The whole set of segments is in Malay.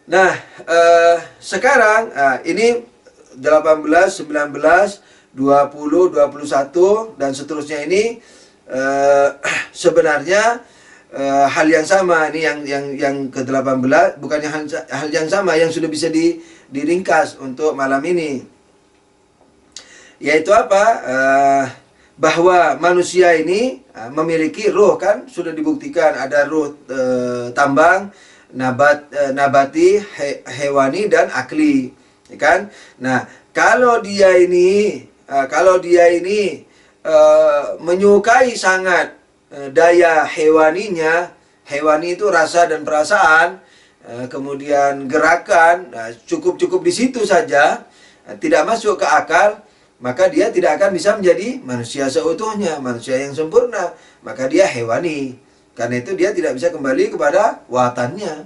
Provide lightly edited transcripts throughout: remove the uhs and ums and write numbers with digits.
Nah, sekarang ini 18, 19, 20, 21 dan seterusnya ini sebenarnya hal yang sama. Ini yang ke-18 bukannya hal yang sama yang sudah bisa diringkas untuk malam ini. Yaitu apa? Bahwa manusia ini memiliki ruh, kan sudah dibuktikan ada ruh tambang, nabati, hewani dan akli, ya kan? Nah, kalau dia ini menyukai sangat daya hewaninya, hewani itu rasa dan perasaan, kemudian gerakan, cukup di situ saja, tidak masuk ke akal, maka dia tidak akan bisa menjadi manusia seutuhnya, manusia yang sempurna. Maka dia hewani. Karena itu dia tidak bisa kembali kepada watannya.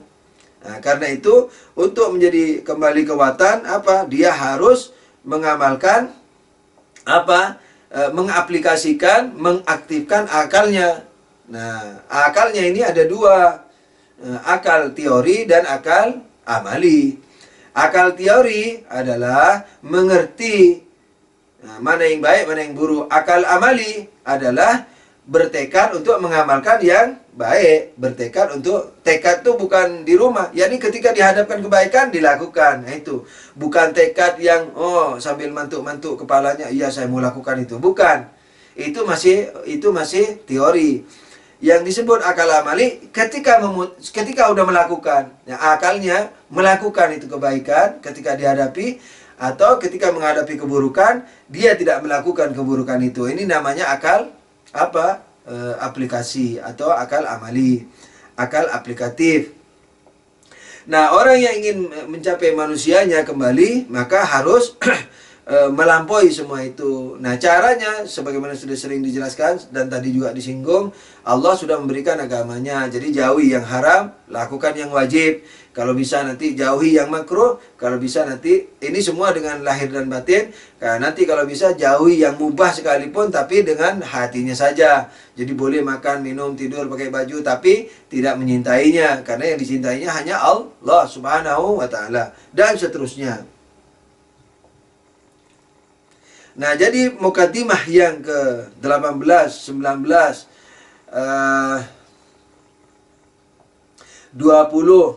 Nah, karena itu untuk menjadi kembali ke watan, apa? Dia harus mengamalkan apa? Mengaplikasikan, mengaktifkan akalnya. Nah, akalnya ini ada dua. Akal teori dan akal amali. Akal teori adalah mengerti mana yang baik, mana yang buruk. Akal amali adalah bertekad untuk mengamalkan yang baik. Bertekad untuk, tekad itu bukan di rumah, yakni ketika dihadapkan kebaikan dilakukan. Nah, itu bukan tekad yang sambil mantuk-mantuk kepalanya, iya saya mau lakukan itu. Bukan. Itu masih teori. Yang disebut akal amali ketika udah melakukan, akalnya melakukan itu kebaikan ketika dihadapi, atau ketika menghadapi keburukan dia tidak melakukan keburukan itu. Ini namanya akal apa? Aplikasi atau akal amali, akal aplikatif. Nah, orang yang ingin mencapai manusianya kembali maka harus melampaui semua itu. Nah, caranya sebagaimana sudah sering dijelaskan dan tadi juga disinggung, Allah sudah memberikan agamanya. Jadi jauhi yang haram, lakukan yang wajib. Kalau bisa nanti jauhi yang makruh, kalau bisa nanti ini semua dengan lahir dan batin. Nah, nanti kalau bisa jauhi yang mubah sekalipun tapi dengan hatinya saja. Jadi boleh makan, minum, tidur, pakai baju tapi tidak menyintainya, karena yang dicintainya hanya Allah Subhanahu wa taala dan seterusnya. Nah, jadi mukadimah yang ke-18, 19, 20, 21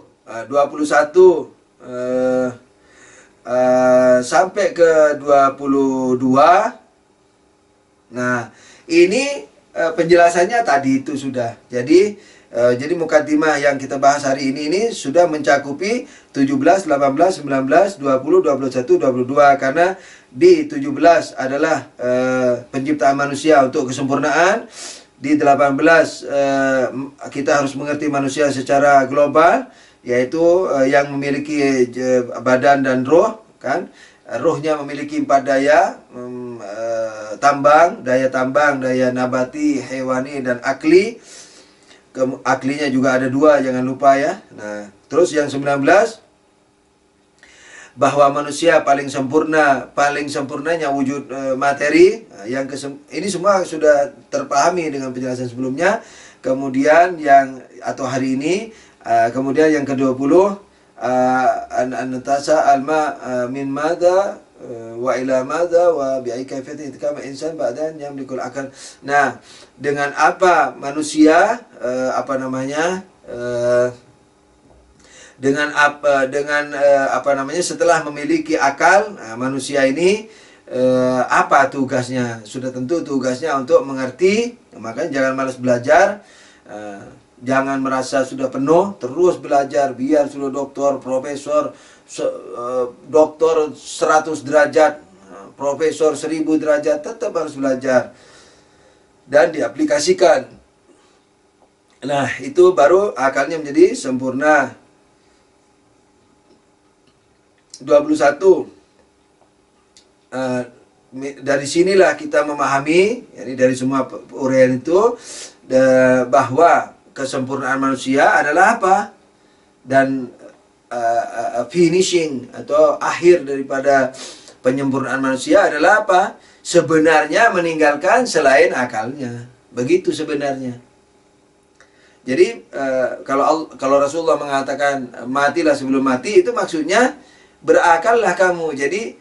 sampai ke 22. Nah, ini penjelasannya tadi itu sudah. Jadi mukadimah yang kita bahas hari ini sudah mencakupi 17, 18, 19, 20, 21, 22. Karena di 17 adalah penciptaan manusia untuk kesempurnaan. Di 18 kita harus mengerti manusia secara global, yaitu yang memiliki badan dan roh, kan? Rohnya memiliki 4 daya, daya tambang, daya nabati, hewani, dan akli. Aklinya juga ada 2, jangan lupa ya. Nah, terus yang 19, bahwa manusia paling sempurnanya wujud materi. Ini semua sudah terpahami dengan penjelasan sebelumnya. Kemudian atau hari ini, kemudian yang ke-20, an-natasa alma min madza wa ila madza wa bi ayyi kayfiyatin kama insan ba'dan yamlikul akal. Nah, dengan apa manusia setelah memiliki akal, manusia ini apa tugasnya? Sudah tentu tugasnya untuk mengerti. Makanya jangan malas belajar, jangan merasa sudah penuh, terus belajar. Biar sudah doktor, profesor, doktor 100 derajat, profesor 1000 derajat, tetap harus belajar dan diaplikasikan. Nah, itu baru akalnya menjadi sempurna. 21, dari sinilah kita memahami, yani dari semua uraian itu, bahwa kesempurnaan manusia adalah apa, dan finishing atau akhir daripada penyempurnaan manusia adalah apa? Sebenarnya meninggalkan selain akalnya. Begitu sebenarnya. Jadi kalau Rasulullah mengatakan matilah sebelum mati, itu maksudnya berakallah kamu. Jadi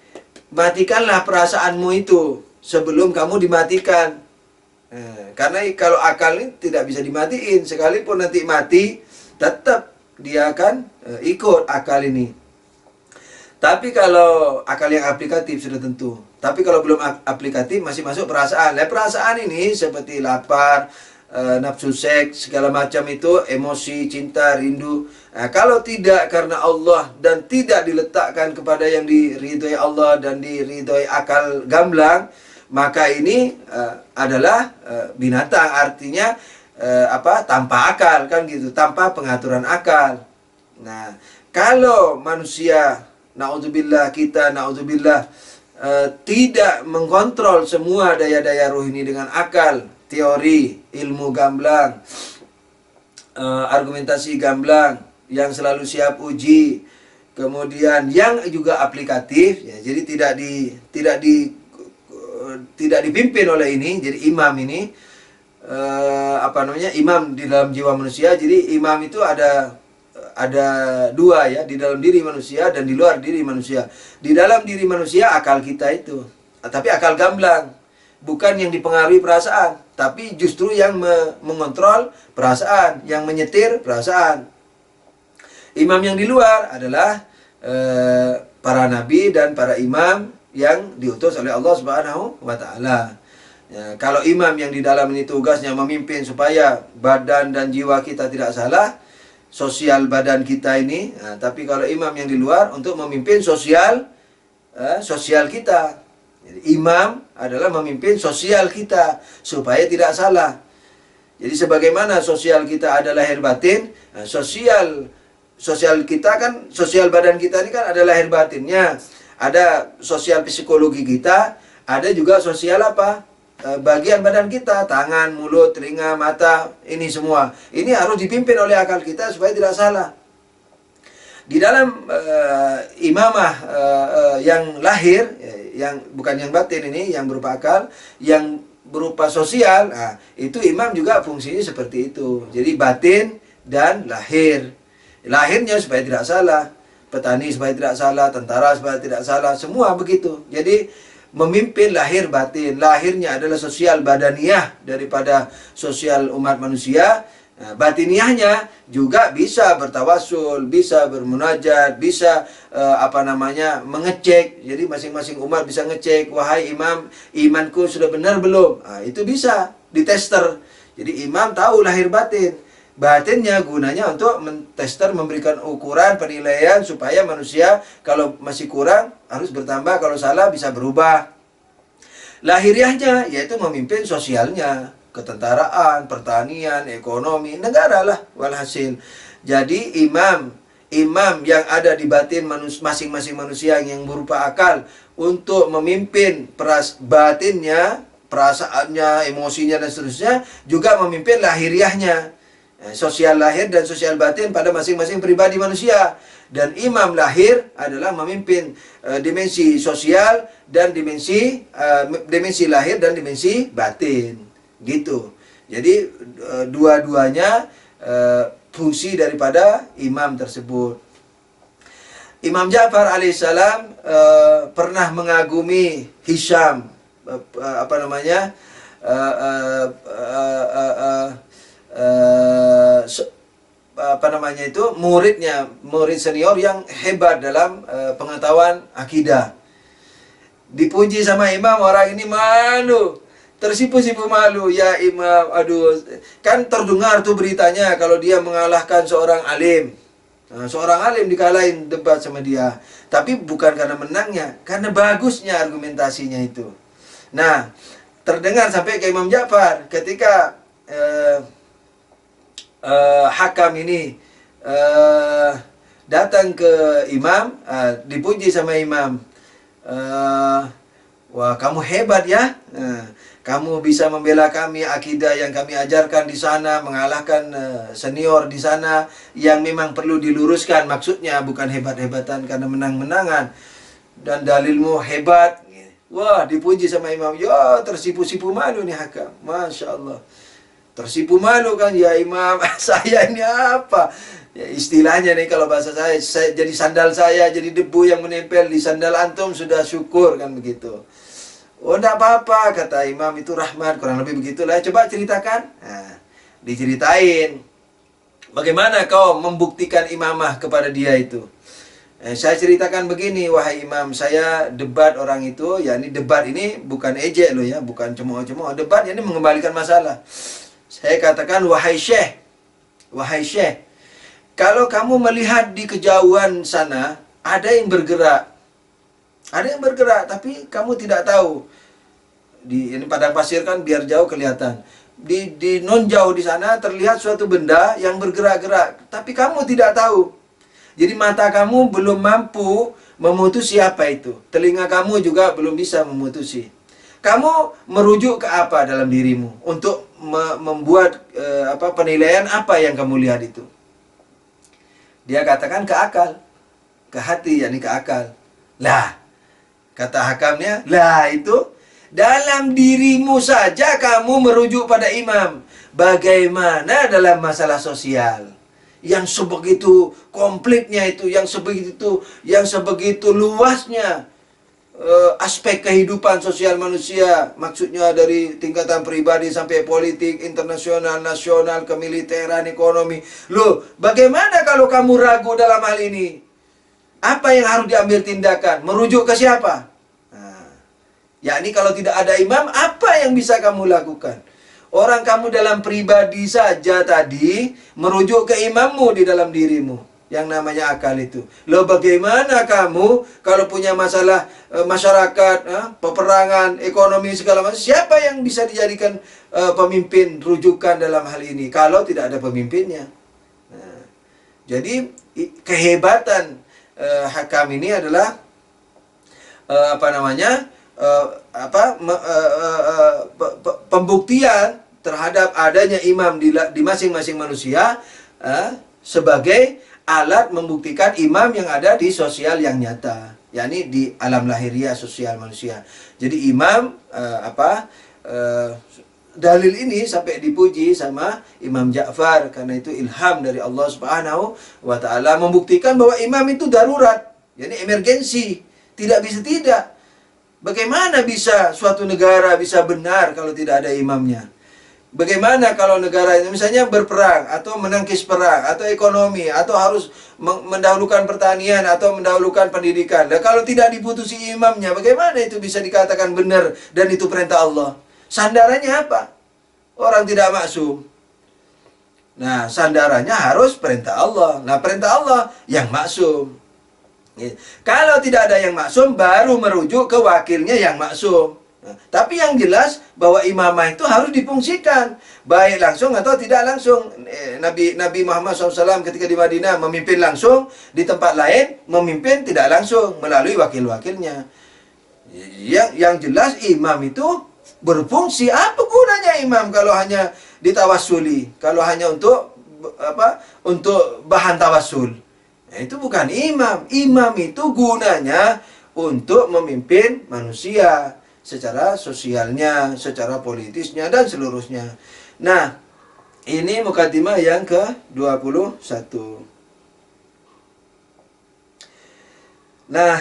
matikanlah perasaanmu itu sebelum kamu dimatikan. Karena kalau akal ini tidak bisa dimatiin, sekalipun nanti mati, tetap dia akan ikut akal ini. Tapi kalau akal yang aplikatif sudah tentu. Tapi kalau belum aplikatif masih masuk perasaan. Nah, perasaan ini seperti lapar, nafsu seks, segala macam itu, emosi, cinta, rindu. Nah, kalau tidak karena Allah dan tidak diletakkan kepada yang diridhoi Allah dan diridhoi akal gamblang, maka ini adalah binatang, artinya tanpa akal, kan gitu, tanpa pengaturan akal. Nah, kalau manusia, na'udzubillah, tidak mengkontrol semua daya-daya ruh ini dengan akal, teori, ilmu gamblang, argumentasi gamblang yang selalu siap uji, kemudian yang juga aplikatif, ya, jadi tidak dipimpin oleh ini. Jadi imam ini imam di dalam jiwa manusia. Jadi imam itu ada dua, ya, di dalam diri manusia dan di luar diri manusia. Di dalam diri manusia akal kita itu, tapi akal gamblang, bukan yang dipengaruhi perasaan, tapi justru yang mengontrol perasaan, yang menyetir perasaan. Imam yang di luar adalah para nabi dan para imam yang diutus oleh Allah Subhanahu wa Ta'ala. Ya, kalau imam yang di dalam ini tugasnya memimpin supaya badan dan jiwa kita tidak salah, sosial badan kita ini. Nah, tapi kalau imam yang di luar untuk memimpin sosial kita. Jadi imam adalah memimpin sosial kita supaya tidak salah. Jadi sebagaimana sosial kita ada lahir batin, nah, sosial kita kan, sosial badan kita ini kan ada lahir batinnya. Ada sosial psikologi kita, ada juga sosial bagian badan kita, tangan, mulut, telinga, mata, ini semua. Ini harus dipimpin oleh akal kita supaya tidak salah. Di dalam imamah yang lahir, yang bukan yang batin ini, yang berupa akal, yang berupa sosial, nah, itu imam juga fungsinya seperti itu. Jadi batin dan lahir. Lahirnya supaya tidak salah. Petani supaya tidak salah, tentara supaya tidak salah, semua begitu. Jadi memimpin lahir batin. Lahirnya adalah sosial badaniyah daripada sosial umat manusia. Nah, batiniyahnya juga bisa bertawasul, bisa bermunajat, bisa mengecek. Jadi masing-masing umat bisa ngecek, wahai imam, imanku sudah benar belum? Nah, itu bisa ditester. Jadi imam tahu lahir batin. Batinnya gunanya untuk mentester, memberikan ukuran, penilaian supaya manusia kalau masih kurang harus bertambah, kalau salah bisa berubah. Lahiriahnya yaitu memimpin sosialnya, ketentaraan, pertanian, ekonomi, negara lah walhasil. Jadi imam yang ada di batin masing-masing manusia yang berupa akal untuk memimpin batinnya, perasaannya, emosinya dan seterusnya, juga memimpin lahiriahnya. Sosial lahir dan sosial batin pada masing-masing pribadi manusia. Dan imam lahir adalah memimpin dimensi sosial dan dimensi lahir dan dimensi batin. Gitu. Jadi dua-duanya fungsi daripada imam tersebut. Imam Ja'far alaihissalam pernah mengagumi Hisham, murid senior yang hebat dalam pengetahuan akidah. Dipuji sama imam, orang ini malu, tersipu-sipu malu. Ya imam, aduh, kan terdengar tuh beritanya kalau dia mengalahkan seorang alim. Nah, seorang alim dikalahin debat sama dia. Tapi bukan karena menangnya, karena bagusnya argumentasinya itu. Nah, terdengar sampai ke Imam Ja'far ketika hakam ini datang ke imam, dipuji sama imam, wah kamu hebat ya, kamu bisa membela kami, akidah yang kami ajarkan di sana, mengalahkan senior di sana yang memang perlu diluruskan. Maksudnya bukan hebat-hebatan karena menang-menangan, dan dalilmu hebat. Wah, dipuji sama imam. Ya, tersipu-sipu malu nih hakam. Masya Allah. Tersipu malu kan, ya imam, saya ini apa? Ya, istilahnya nih kalau bahasa saya jadi sandal saya, jadi debu yang menempel di sandal antum, sudah syukur kan begitu. Oh, enggak apa-apa, kata imam, itu rahmat, kurang lebih begitulah. Coba ceritakan. Nah, diceritain. Bagaimana kau membuktikan imamah kepada dia itu? Saya ceritakan begini, wahai imam, saya debat orang itu, ya ini debat ini bukan ejek loh ya, bukan cemooh-cemooh, debat ini mengembalikan masalah. Saya katakan, wahai syekh, kalau kamu melihat di kejauhan sana, ada yang bergerak, tapi kamu tidak tahu. Ini padang pasir kan, biar jauh kelihatan. Di non jauh di sana terlihat suatu benda yang bergerak-gerak, tapi kamu tidak tahu. Jadi mata kamu belum mampu memutusi apa itu. Telinga kamu juga belum bisa memutusi. Kamu merujuk ke apa dalam dirimu untuk membuat penilaian apa yang kamu lihat itu. Dia katakan ke akal, ke hati, yakni ke akal. Lah, kata hakamnya, lah itu dalam dirimu saja kamu merujuk pada imam. Bagaimana dalam masalah sosial? Yang sebegitu komplitnya itu, yang sebegitu luasnya aspek kehidupan sosial manusia, maksudnya dari tingkatan pribadi sampai politik, internasional, nasional, kemiliteran, ekonomi. Loh, bagaimana kalau kamu ragu dalam hal ini? Apa yang harus diambil tindakan? Merujuk ke siapa? Nah, yakni kalau tidak ada imam, apa yang bisa kamu lakukan? Orang kamu dalam pribadi saja tadi merujuk ke imammu di dalam dirimu, yang namanya akal itu. Loh, bagaimana kamu kalau punya masalah masyarakat, peperangan, ekonomi segala macam, siapa yang bisa dijadikan pemimpin rujukan dalam hal ini kalau tidak ada pemimpinnya? Nah, jadi kehebatan hakam ini adalah pembuktian terhadap adanya imam di masing-masing manusia sebagai alat membuktikan imam yang ada di sosial yang nyata, yakni di alam lahiriah sosial manusia. Jadi imam dalil ini sampai dipuji sama Imam Ja'far, karena itu ilham dari Allah Subhanahu wa taala membuktikan bahwa imam itu darurat, yakni emergensi, tidak bisa tidak. Bagaimana bisa suatu negara bisa benar kalau tidak ada imamnya? Bagaimana kalau negara ini misalnya berperang atau menangkis perang atau ekonomi atau harus mendahulukan pertanian atau mendahulukan pendidikan. Dan kalau tidak diputusi imamnya, bagaimana itu bisa dikatakan benar dan itu perintah Allah? Sandarannya apa? Orang tidak maksum. Nah, sandarannya harus perintah Allah. Nah, perintah Allah yang maksum. Kalau tidak ada yang maksum, baru merujuk ke wakilnya yang maksum. Nah, tapi yang jelas bahwa imamah itu harus difungsikan, baik langsung atau tidak langsung. Nabi Muhammad SAW ketika di Madinah memimpin langsung, di tempat lain memimpin tidak langsung melalui wakil-wakilnya. Yang jelas imam itu berfungsi. Apa gunanya imam kalau hanya ditawasuli, kalau hanya untuk bahan tawasul? Nah, itu bukan imam. Imam itu gunanya untuk memimpin manusia secara sosialnya, secara politisnya, dan seluruhnya. Nah, ini mukadimah yang ke-21. Nah,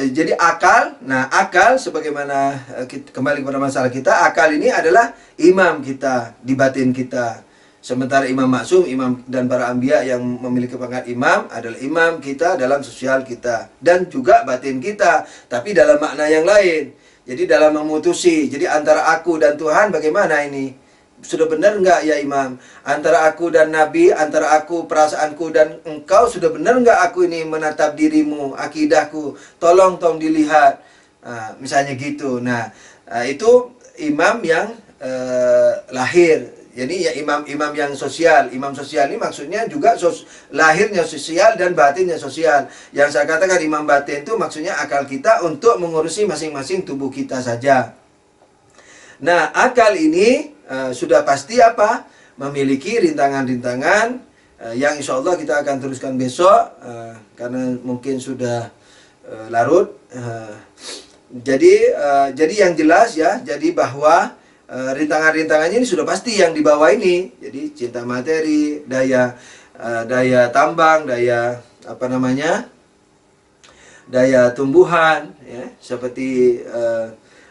jadi akal. Nah, akal sebagaimana kembali kepada masalah kita, akal ini adalah imam kita di batin kita. Sementara imam maksum, imam dan para anbiya yang memiliki pangkat imam adalah imam kita dalam sosial kita dan juga batin kita, tapi dalam makna yang lain. Jadi dalam memutusi, jadi antara aku dan Tuhan bagaimana ini? Sudah benar enggak ya imam? Antara aku dan Nabi, antara aku, perasaanku dan engkau, sudah benar enggak aku ini menatap dirimu, akidahku? Tolong dilihat. Nah, misalnya gitu. Nah, itu imam yang lahir. Jadi ya imam yang sosial. Imam sosial ini maksudnya juga lahirnya sosial dan batinnya sosial. Yang saya katakan imam batin itu maksudnya akal kita untuk mengurusi masing-masing tubuh kita saja. Nah, akal ini sudah pasti memiliki rintangan-rintangan yang insya Allah kita akan teruskan besok karena mungkin sudah larut. Jadi yang jelas ya, jadi bahwa rintangan-rintangannya ini sudah pasti yang di bawah ini. Jadi cinta materi, daya tambang, daya tumbuhan, ya, seperti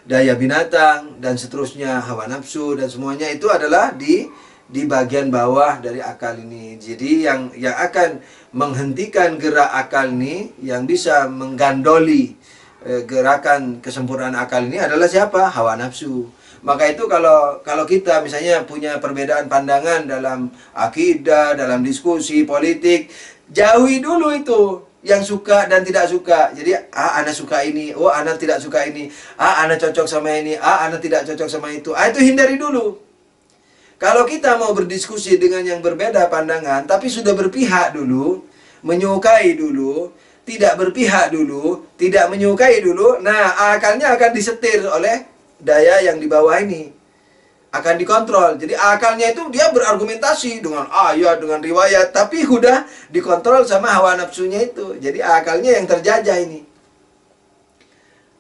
daya binatang dan seterusnya, hawa nafsu dan semuanya itu adalah di bagian bawah dari akal ini. Jadi yang akan menghentikan gerak akal ini, yang bisa menggandoli gerakan kesempurnaan akal ini adalah siapa? Hawa nafsu. Maka itu kalau kita misalnya punya perbedaan pandangan dalam akidah, dalam diskusi politik, jauhi dulu itu yang suka dan tidak suka. Jadi ana suka ini, oh ana tidak suka ini, ana cocok sama ini, ana tidak cocok sama itu. Itu hindari dulu. Kalau kita mau berdiskusi dengan yang berbeda pandangan, tapi sudah berpihak dulu, menyukai dulu, tidak berpihak dulu, tidak menyukai dulu, nah akalnya akan disetir oleh daya yang di bawah ini. Akan dikontrol. Jadi akalnya itu dia berargumentasi dengan ayat, dengan riwayat, tapi udah dikontrol sama hawa nafsunya itu. Jadi akalnya yang terjajah ini.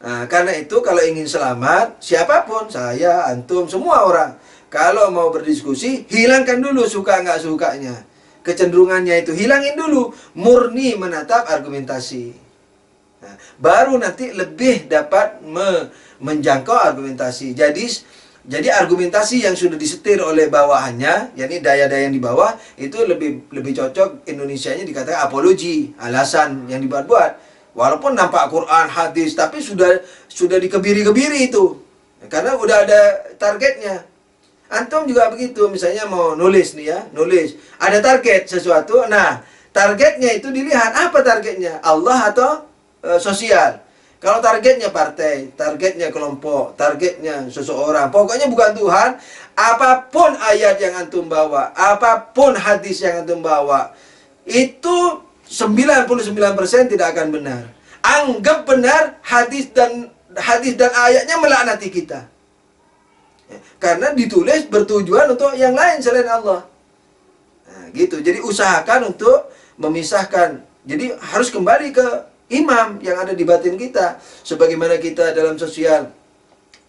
Nah, karena itu kalau ingin selamat, siapapun, saya, antum, semua orang, kalau mau berdiskusi, hilangkan dulu suka nggak sukanya. Kecenderungannya itu hilangin dulu, murni menatap argumentasi. Nah, baru nanti lebih dapat menjangkau argumentasi. Jadi argumentasi yang sudah disetir oleh bawahannya, yakni daya-daya yang di bawah, itu lebih cocok Indonesianya dikatakan apologi, alasan yang dibuat-buat. Walaupun nampak Quran, hadis, tapi sudah dikebiri-kebiri itu. Karena udah ada targetnya. Antum juga begitu, misalnya mau nulis nih ya, nulis. Ada target sesuatu, nah targetnya itu dilihat, apa targetnya? Allah atau sosial? Kalau targetnya partai, targetnya kelompok, targetnya seseorang, pokoknya bukan Tuhan, apapun ayat yang antum bawa, apapun hadis yang antum bawa, itu 99% tidak akan benar. Anggap benar hadis dan ayatnya melaknati kita. Karena ditulis bertujuan untuk yang lain selain Allah. Nah, gitu. Jadi usahakan untuk memisahkan. Jadi harus kembali ke imam yang ada di batin kita. Sebagaimana kita dalam sosial,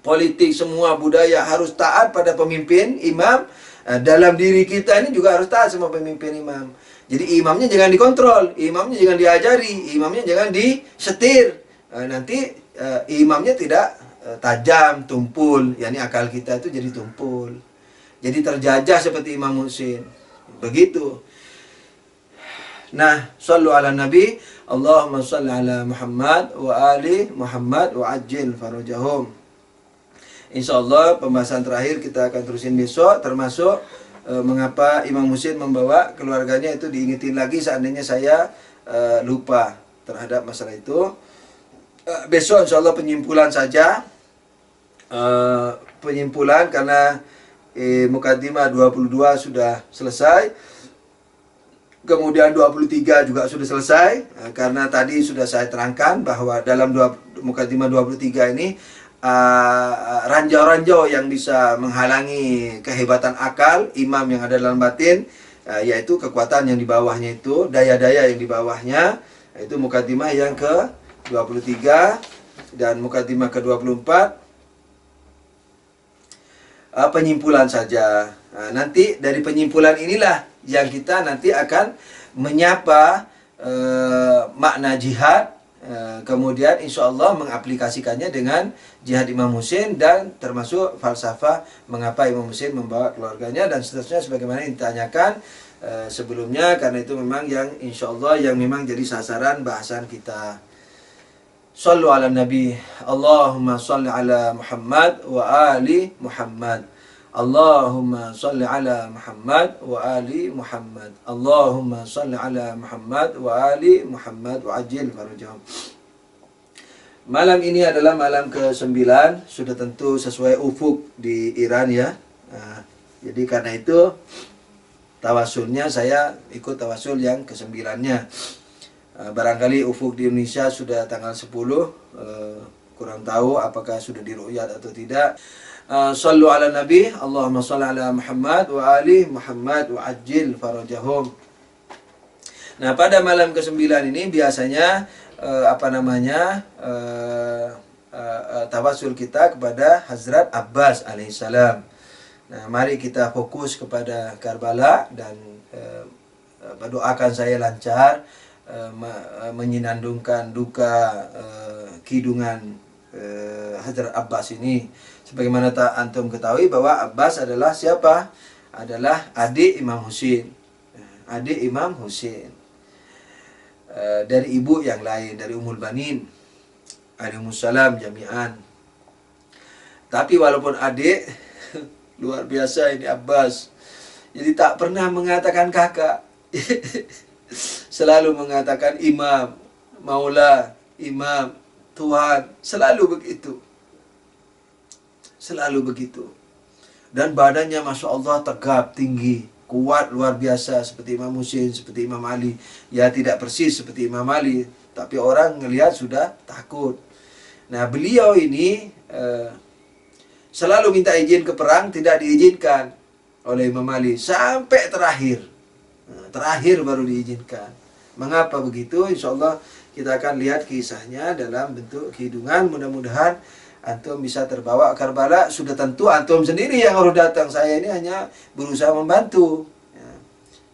politik, semua budaya harus taat pada pemimpin, imam. Dalam diri kita ini juga harus taat sama pemimpin, imam. Jadi imamnya jangan dikontrol, imamnya jangan diajari, imamnya jangan disetir. Nanti imamnya tidak tajam, tumpul, yakni akal kita itu jadi tumpul, jadi terjajah seperti Imam Husain. Begitu. Nah, sallu ala nabi, Allahumma salli ala Muhammad wa ali Muhammad wa ajil farajahum. Insyaallah pembahasan terakhir kita akan terusin besok, termasuk mengapa Imam Husain membawa keluarganya, itu diingetin lagi seandainya saya lupa terhadap masalah itu. Besok insyaallah penyimpulan saja. Penyimpulan karena Mukaddimah 22 sudah selesai, kemudian 23 juga sudah selesai, karena tadi sudah saya terangkan bahwa dalam Mukaddimah 23 ini ranjau-ranjau yang bisa menghalangi kehebatan akal imam yang ada dalam batin, yaitu kekuatan yang di bawahnya itu, daya-daya yang di bawahnya, itu Mukaddimah yang ke-23 dan Mukaddimah ke-24. Penyimpulan saja. Nah, nanti dari penyimpulan inilah yang kita nanti akan menyapa makna jihad, kemudian insya Allah mengaplikasikannya dengan jihad Imam Husain dan termasuk falsafah mengapa Imam Husain membawa keluarganya dan seterusnya sebagaimana yang ditanyakan sebelumnya, karena itu memang yang insya Allah yang memang jadi sasaran bahasan kita. Sallu ala Nabi, Allahumma salli ala Muhammad wa ali Muhammad. Allahumma salli ala Muhammad wa ali Muhammad. Allahumma salli ala Muhammad wa ali Muhammad wa ajil farajahum. Malam ini adalah malam ke-9, sudah tentu sesuai ufuk di Iran ya. Jadi karena itu tawasulnya saya ikut tawasul yang ke-9-nya. Barangkali ufuk di Indonesia sudah tanggal 10, kurang tahu apakah sudah diru'yat atau tidak. Sallu ala Nabi, Allahumma salli ala Muhammad wa ali Muhammad wa ajil farajahum. Nah, pada malam ke-9 ini biasanya tawasul kita kepada Hazrat Abbas alaihissalam. Nah, mari kita fokus kepada Karbala dan doakan saya lancar menyinandungkan duka kidungan Hazrat Abbas ini. Sebagaimana antum ketahui bahwa Abbas adalah siapa? Adalah adik Imam Husain. Adik Imam Husain. Dari ibu yang lain, dari Ummul Banin alaihissalam jami'an. Tapi walaupun adik, luar biasa ini Abbas. Jadi tak pernah mengatakan kakak. Selalu mengatakan imam, maula, imam, Tuhan. Selalu begitu. Selalu begitu. Dan badannya Masya Allah tegap, tinggi, kuat, luar biasa. Seperti Imam Husain, seperti Imam Ali. Ya tidak persis seperti Imam Ali, tapi orang ngelihat sudah takut. Nah beliau ini selalu minta izin ke perang, tidak diizinkan oleh Imam Ali. Sampai terakhir. Terakhir baru diizinkan. Mengapa begitu? Insya Allah kita akan lihat kisahnya dalam bentuk kidungan. Mudah-mudahan antum bisa terbawa ke Karbala. Sudah tentu antum sendiri yang harus datang. Saya ini hanya berusaha membantu,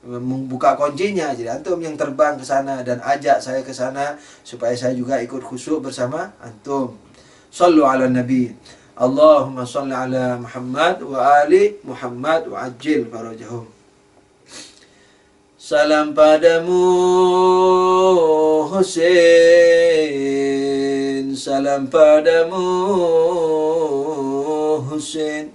membuka kuncinya. Jadi antum yang terbang ke sana dan ajak saya ke sana supaya saya juga ikut khusyuk bersama antum. Sallu ala Nabi. Allahumma salli ala Muhammad wa ali Muhammad wa ajil farajahum. Salam padamu Husain, salam padamu Husain.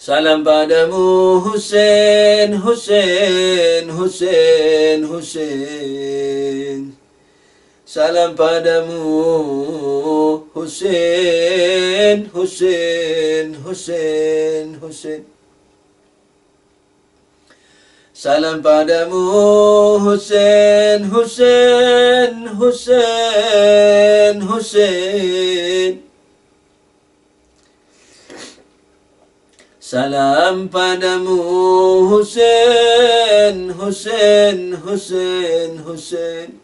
Salam padamu Husain, Husain, Husain, Husain. Salam padamu Husain, Husain, Husain, Husain. Salam padamu Husain, Husain, Husain, Husain. Salam padamu Husain, Husain, Husain, Husain.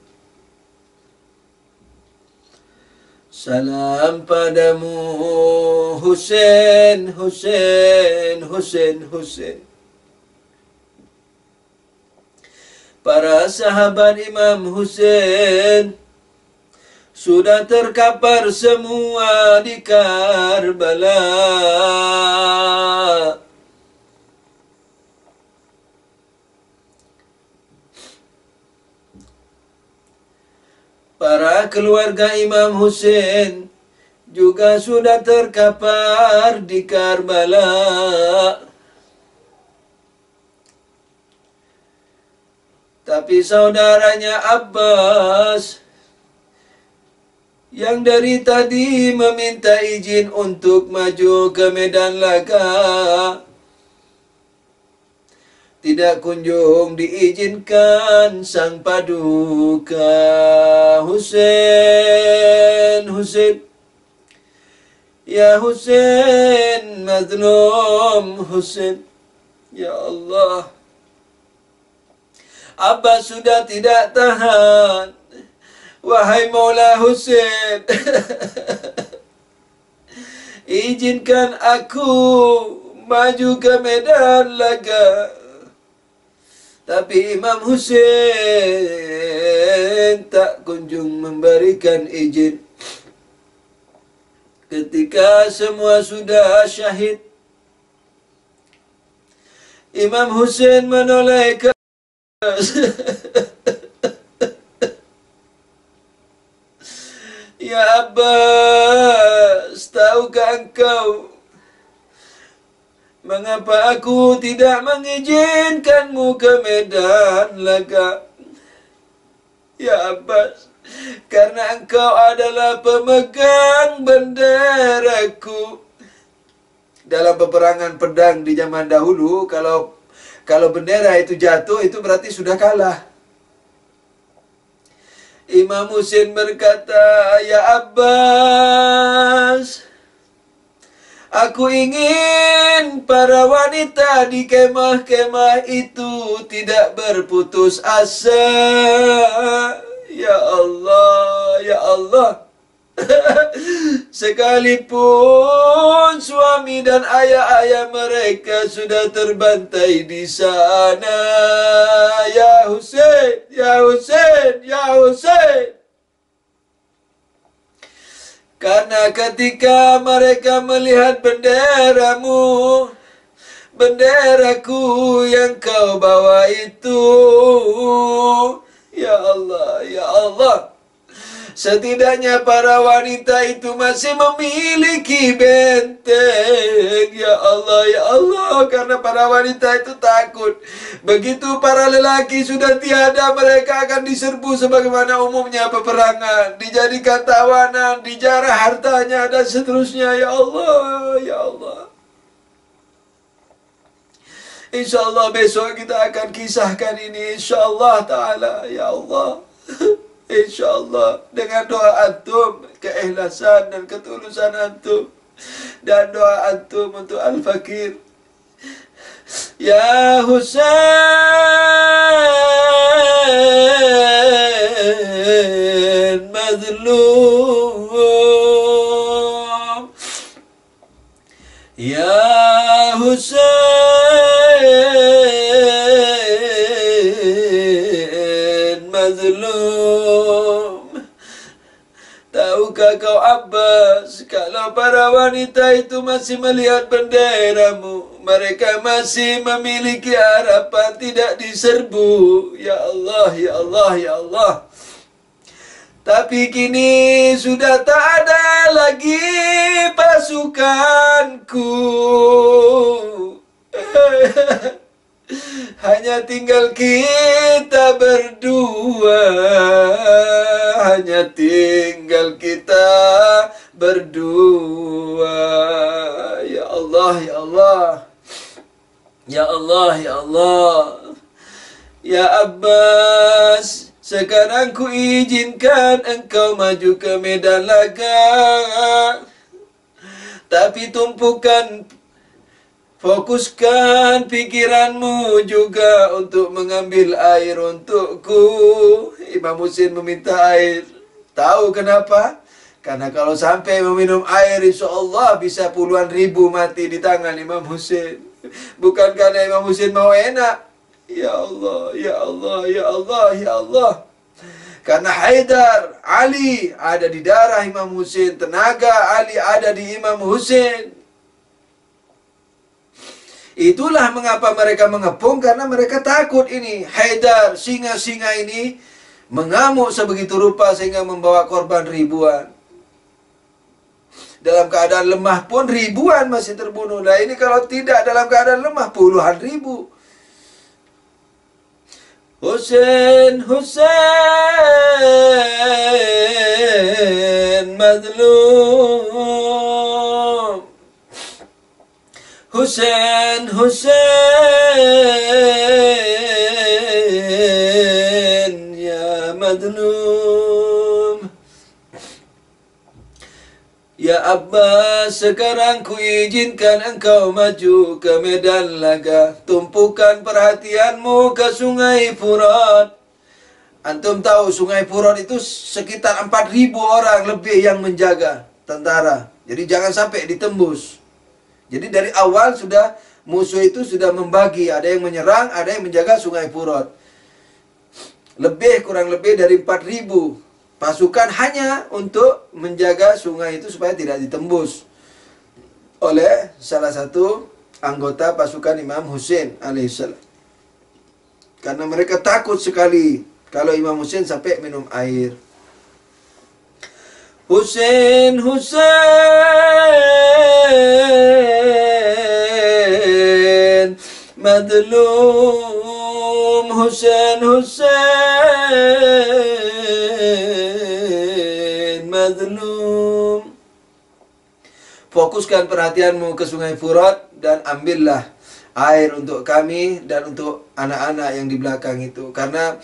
Salam padamu Husain, Husain, Husain, Husain. Para sahabat Imam Husain sudah terkapar semua di Karbala. Para keluarga Imam Husain juga sudah terkapar di Karbala. Tapi saudaranya Abbas yang dari tadi meminta izin untuk maju ke medan laga tidak kunjung diizinkan sang paduka. Husain, Husain, ya Husain, mazlum Husain, ya Allah. Abbas sudah tidak tahan. Wahai Maula Husain, izinkan aku maju ke medan laga. Tapi Imam Husain tak kunjung memberikan izin. Ketika semua sudah syahid, Imam Husain menoleh ke Ya Abbas, tahukah engkau mengapa aku tidak mengizinkanmu ke medan laga? Ya Abbas, karena engkau adalah pemegang benderaku. Dalam peperangan pedang di zaman dahulu, kalau bendera itu jatuh, itu berarti sudah kalah. Imam Husain berkata, Ya Abbas, Aku ingin para wanita di kemah-kemah itu tidak berputus asa. Ya Allah, ya Allah. Sekalipun suami dan ayah-ayah mereka sudah terbantai di sana. Ya Hussein, ya Hussein, ya Hussein. Karena ketika mereka melihat benderamu, benderaku yang kau bawa itu, ya Allah, ya Allah. Setidaknya para wanita itu masih memiliki benteng. Ya Allah, ya Allah. Karena para wanita itu takut. Begitu para lelaki sudah tiada, mereka akan diserbu sebagaimana umumnya peperangan. Dijadikan tawanan, dijarah hartanya, dan seterusnya. Ya Allah, ya Allah. InsyaAllah besok kita akan kisahkan ini. InsyaAllah ta'ala. Ya Allah. InsyaAllah dengan doa antum, keikhlasan dan ketulusan antum, dan doa antum untuk Al-Fakir. Ya Husain mazlum, Ya Husain mazlum. Tahukah kau Abbas, kalau para wanita itu masih melihat benderamu, mereka masih memiliki harapan tidak diserbu. Ya Allah, ya Allah, ya Allah. Tapi kini sudah tak ada lagi pasukanku. Hanya tinggal kita berdua. Hanya tinggal kita berdua. Ya Allah, ya Allah. Ya Allah, ya Allah. Ya Abbas, sekarang ku izinkan engkau maju ke medan laga. Tapi fokuskan pikiranmu juga untuk mengambil air untukku. Imam Husain meminta air. Tahu kenapa? Karena kalau sampai meminum air, insyaAllah bisa puluhan ribu mati di tangan Imam Husain. Bukan karena Imam Husain mau enak. Ya Allah, ya Allah, ya Allah, ya Allah. Karena Haidar, Ali ada di darah Imam Husain. Tenaga Ali ada di Imam Husain. Itulah mengapa mereka mengepung, karena mereka takut ini Haidar, singa-singa ini mengamuk sebegitu rupa sehingga membawa korban ribuan. Dalam keadaan lemah pun ribuan masih terbunuh. Nah ini kalau tidak dalam keadaan lemah puluhan ribu. Husain, Husain mazlum. Husain, Husain ya mazlum. Ya Abbas, sekarang ku izinkan engkau maju ke medan laga. Tumpukan perhatianmu ke Sungai Furat. Antum tahu Sungai Furat itu sekitar 4.000 orang lebih yang menjaga tentara. Jadi jangan sampai ditembus. Jadi dari awal sudah musuh itu sudah membagi. Ada yang menyerang, ada yang menjaga Sungai Furat. Kurang lebih dari 4.000 pasukan hanya untuk menjaga sungai itu supaya tidak ditembus oleh salah satu anggota pasukan Imam Husain alaihissalam. Karena mereka takut sekali kalau Imam Husain sampai minum air. Husain, Husain madlum. Husain, Husain madlum. Fokuskan perhatianmu ke Sungai Furat dan ambillah air untuk kami dan untuk anak-anak yang di belakang itu. Karena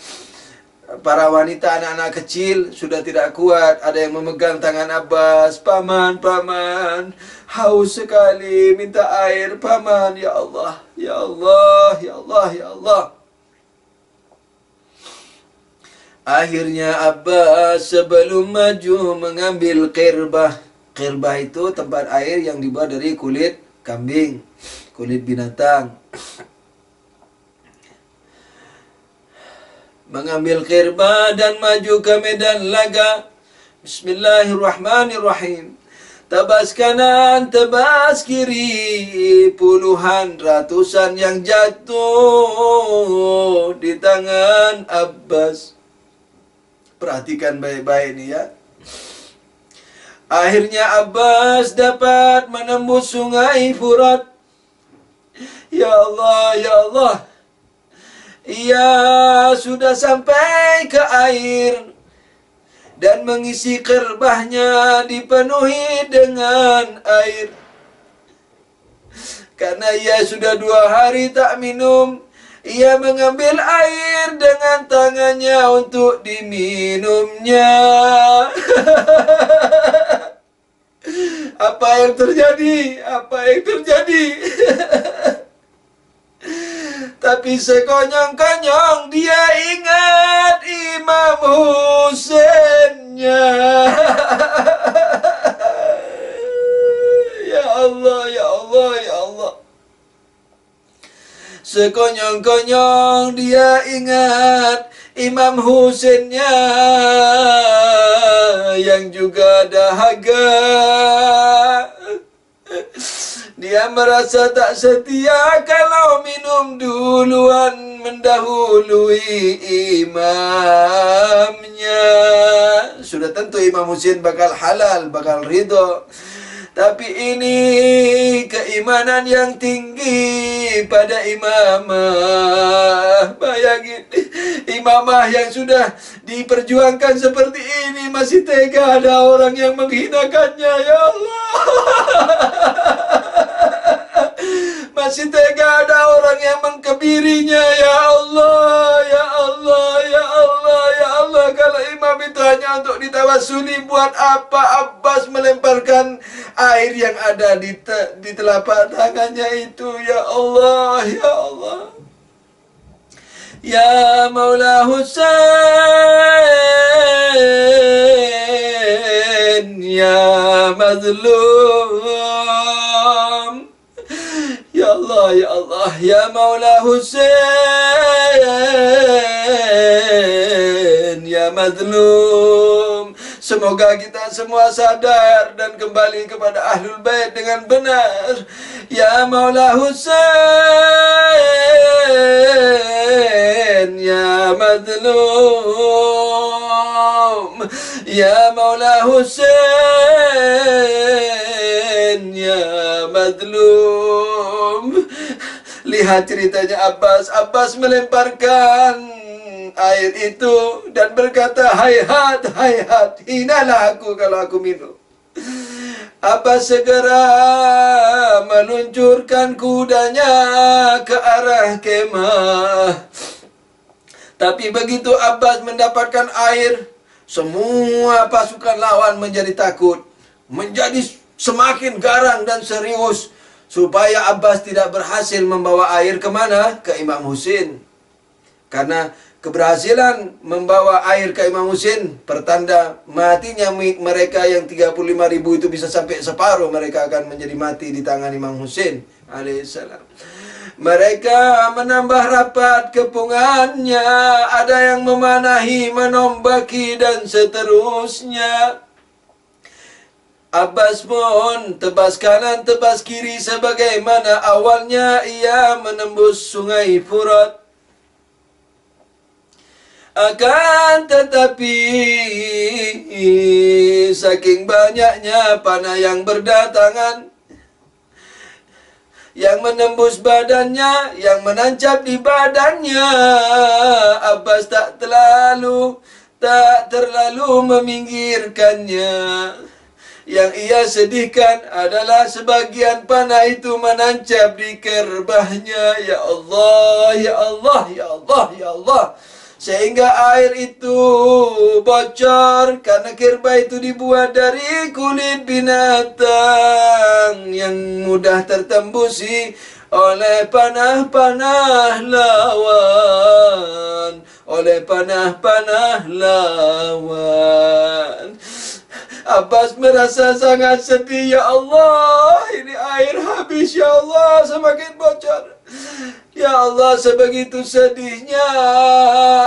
para wanita, anak-anak kecil sudah tidak kuat. Ada yang memegang tangan Abbas. Paman, paman, Haus sekali, minta air paman. Ya Allah, ya Allah, ya Allah, ya Allah. Akhirnya Abbas sebelum maju mengambil qirbah. Qirbah itu tempat air yang dibuat dari kulit kambing, kulit binatang. Mengambil qirbah dan maju ke medan laga. Bismillahirrahmanirrahim. Tebas kanan, tebas kiri, puluhan, ratusan yang jatuh di tangan Abbas. Perhatikan baik-baik nih ya. Akhirnya Abbas dapat menembus sungai Furat. Ya Allah, ya Allah. Ia sudah sampai ke air dan mengisi qirbahnya dipenuhi dengan air. Karena ia sudah 2 hari tak minum, ia mengambil air dengan tangannya untuk diminumnya. Apa yang terjadi? Apa yang terjadi? Tapi sekonyong-konyong dia ingat Imam Husainnya. Ya Allah, ya Allah, ya Allah. Sekonyong-konyong dia ingat Imam Husainnya yang juga dahaga. Dia merasa tak setia kalau minum duluan mendahului imamnya. Sudah tentu Imam Husain bakal halal, bakal ridho. Tapi ini keimanan yang tinggi pada imamah. Bayangin, imamah yang sudah diperjuangkan seperti ini masih tega ada orang yang menghinakannya. Ya Allah. Masih tega ada orang yang mengkebirinya. Ya Allah, ya Allah, ya Allah, ya Allah. Kalau imam itu hanya untuk ditawasuli, buat apa Abbas melemparkan air yang ada di telapak tangannya itu? Ya Allah, ya Allah. Ya Maula Husain, ya mazlum. Ya Allah, ya Allah, ya Maula Husain, ya mazlum. Semoga kita semua sadar dan kembali kepada Ahlul Bait dengan benar. Ya Maula Husain, ya mazlum. Ya Maula Husain, ya mazlum. Lihat ceritanya Abbas. Abbas melemparkan air itu dan berkata, hayhat, hayhat, hinalah aku kalau aku minum. Abbas segera meluncurkan kudanya ke arah kemah. Tapi begitu Abbas mendapatkan air, semua pasukan lawan menjadi takut, menjadi semakin garang dan serius, supaya Abbas tidak berhasil membawa air kemana? Ke Imam Husain. Karena keberhasilan membawa air ke Imam Husain pertanda matinya mereka yang 35.000 itu bisa sampai separuh mereka akan menjadi mati di tangan Imam Husain alaihissalam. Mereka menambah rapat kepungannya, ada yang memanahi, menombaki dan seterusnya. Abbas pun tebas kanan, tebas kiri sebagaimana awalnya ia menembus sungai Furat. Akan tetapi saking banyaknya panah yang berdatangan, yang menembus badannya, yang menancap di badannya, Abbas tak terlalu meminggirkannya. Yang ia sedihkan adalah sebagian panah itu menancap di kerbahnya. Ya Allah, ya Allah, ya Allah, ya Allah. Sehingga air itu bocor karena kerbah itu dibuat dari kulit binatang mudah tertembusi oleh panah-panah lawan, oleh panah-panah lawan. Abbas merasa sangat sedih. Ya Allah, ini air habis. Ya Allah, semakin bocor. Ya Allah, sebegitu sedihnya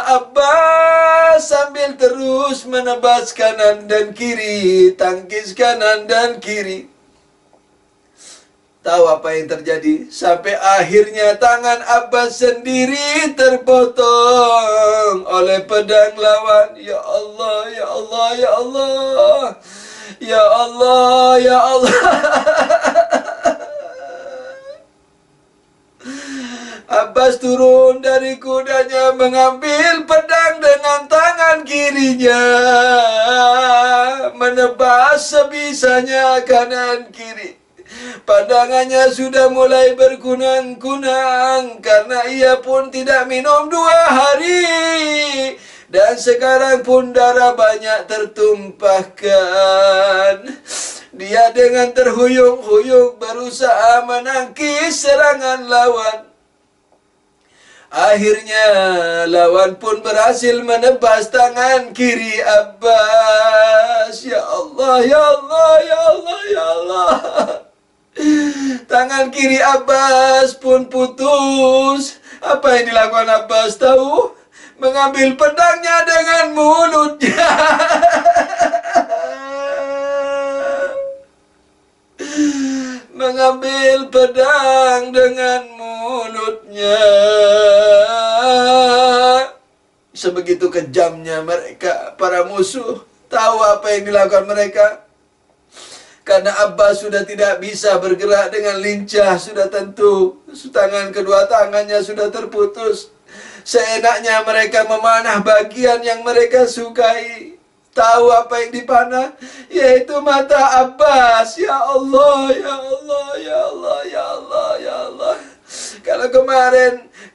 Abbas sambil terus menebas kanan dan kiri, tangkis kanan dan kiri. Tahu apa yang terjadi? Sampai akhirnya tangan Abbas sendiri terpotong oleh pedang lawan. Ya Allah, ya Allah, ya Allah. Ya Allah, ya Allah. Abbas turun dari kudanya, mengambil pedang dengan tangan kirinya, menebas sebisanya kanan kiri. Pandangannya sudah mulai berkunang-kunang karena ia pun tidak minum 2 hari. Dan sekarang pun darah banyak tertumpahkan. Dia dengan terhuyung-huyung berusaha menangkis serangan lawan. Akhirnya lawan pun berhasil menebas tangan kiri Abbas. Ya Allah, ya Allah, ya Allah, ya Allah. Tangan kiri Abbas pun putus. Apa yang dilakukan Abbas tahu? Mengambil pedangnya dengan mulutnya. Mengambil pedang dengan mulutnya. Sebegitu kejamnya mereka, para musuh. Tahu apa yang dilakukan mereka? Karena Abbas sudah tidak bisa bergerak dengan lincah, sudah tentu kedua tangannya sudah terputus. Seenaknya mereka memanah bagian yang mereka sukai. Tahu apa yang dipanah? Yaitu mata Abbas. Ya Allah, ya Allah, ya Allah, ya Allah, ya Allah.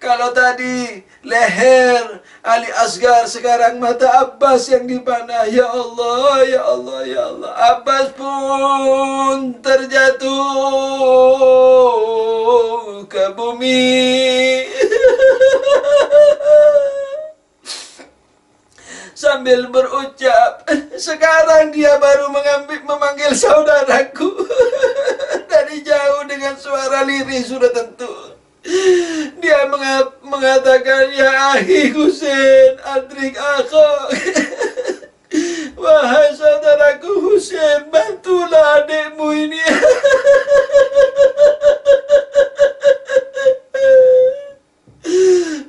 Kalau tadi leher Ali Asgar, sekarang mata Abbas yang dipanah. Ya Allah, ya Allah, ya Allah. Abbas pun terjatuh ke bumi. Sambil berucap, sekarang dia baru memanggil saudaraku. Dari jauh dengan suara lirih sudah tentu. Dia mengatakan, ya akhi Husain, adrik akhak. Wahai saudaraku Husain, bantulah adikmu ini.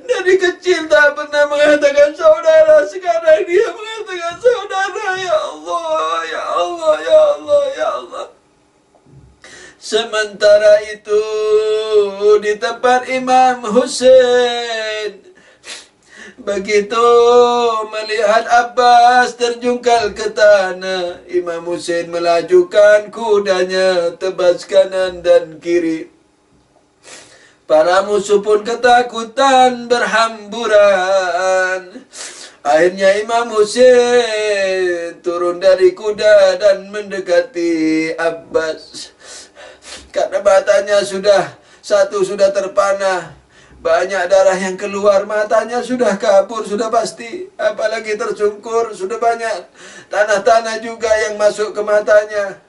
Dari kecil tak pernah mengatakan saudara, sekarang dia mengatakan saudara. Ya Allah, ya Allah, ya Allah, ya Allah. Sementara itu di tempat Imam Husain, begitu melihat Abbas terjungkal ke tanah, Imam Husain melajukan kudanya tebas kanan dan kiri. Para musuh pun ketakutan berhamburan. Akhirnya Imam Husain turun dari kuda dan mendekati Abbas. Karena matanya satu sudah terpanah, banyak darah yang keluar, matanya sudah kabur, sudah pasti. Apalagi tersungkur, sudah banyak tanah-tanah juga yang masuk ke matanya.